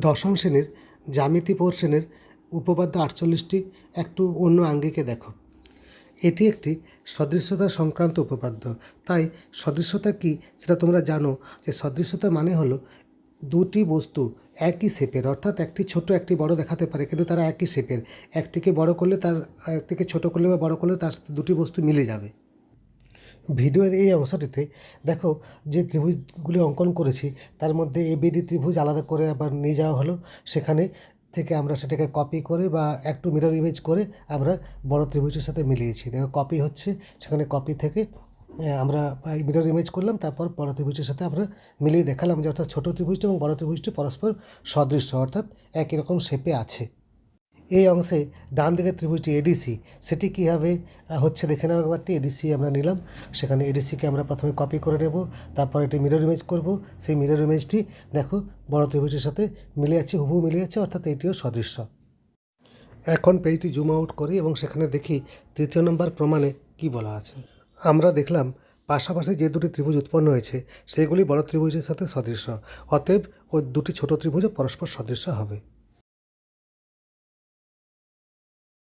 দশম শ্রেণীর জ্যামিতি পোর্শনের উপপাদ্য 48টি একটু অন্য আঙ্গিকে দেখো। এটি একটি সদৃশ্যতা সংক্রান্ত উপপাদ্য। তাই সদৃশ্যতা কি সেটা তোমরা জানো যে সদৃশ্যতা মানে হলো দুটি বস্তু একই শেপের, অর্থাৎ একটি ছোট একটি বড় দেখাতে পারে কিন্তু তারা একই শেপের। একটিকে বড় করলে তার একটিকে ছোট করলে বা বড় করলে তার সাথে দুটি বস্তু মিলে যাবে। ভিডিওর এই অংশটিতে দেখো যে ত্রিভুজগুলি অঙ্কন করেছি তার মধ্যে এবিডি ত্রিভুজ আলাদা করে আবার নিয়ে যাওয়া হলো। সেখানে থেকে আমরা সেটাকে কপি করে বা একটু মিরর ইমেজ করে আমরা বড় ত্রিভুজের সাথে মিলিয়েছি। দেখো কপি হচ্ছে, সেখানে কপি থেকে আমরা মিরর ইমেজ করলাম, তারপর বড় ত্রিভুজের সাথে আমরা মিলিয়ে দেখালাম যে অর্থাৎ ছোটো ত্রিভুজটি এবং বড় ত্রিভুজটি পরস্পর সদৃশ্য, অর্থাৎ একই রকম শেপে আছে। এই অংশে ডান দিকের ত্রিভুজটি এডিসি, সেটি কীভাবে হচ্ছে দেখে নেওয়া ব্যাপারটি। এডিসি আমরা নিলাম, সেখানে এডিসিকে আমরা প্রথমে কপি করে নেব, তারপর এটি মিরর ইমেজ করব। সেই মিরর ইমেজটি দেখো বড় ত্রিভুজের সাথে মিলে আছে, হুবহু মিলে আছে, অর্থাৎ এটিও সদৃশ্য। এখন পেজটি জুম আউট করি এবং সেখানে দেখি তৃতীয় নম্বর প্রমাণে কি বলা আছে। আমরা দেখলাম পাশাপাশি যে দুটি ত্রিভুজ উৎপন্ন হয়েছে সেগুলি বড় ত্রিভুজের সাথে সদৃশ্য, অতএব ওই দুটি ছোট ত্রিভুজও পরস্পর সদৃশ্য হবে।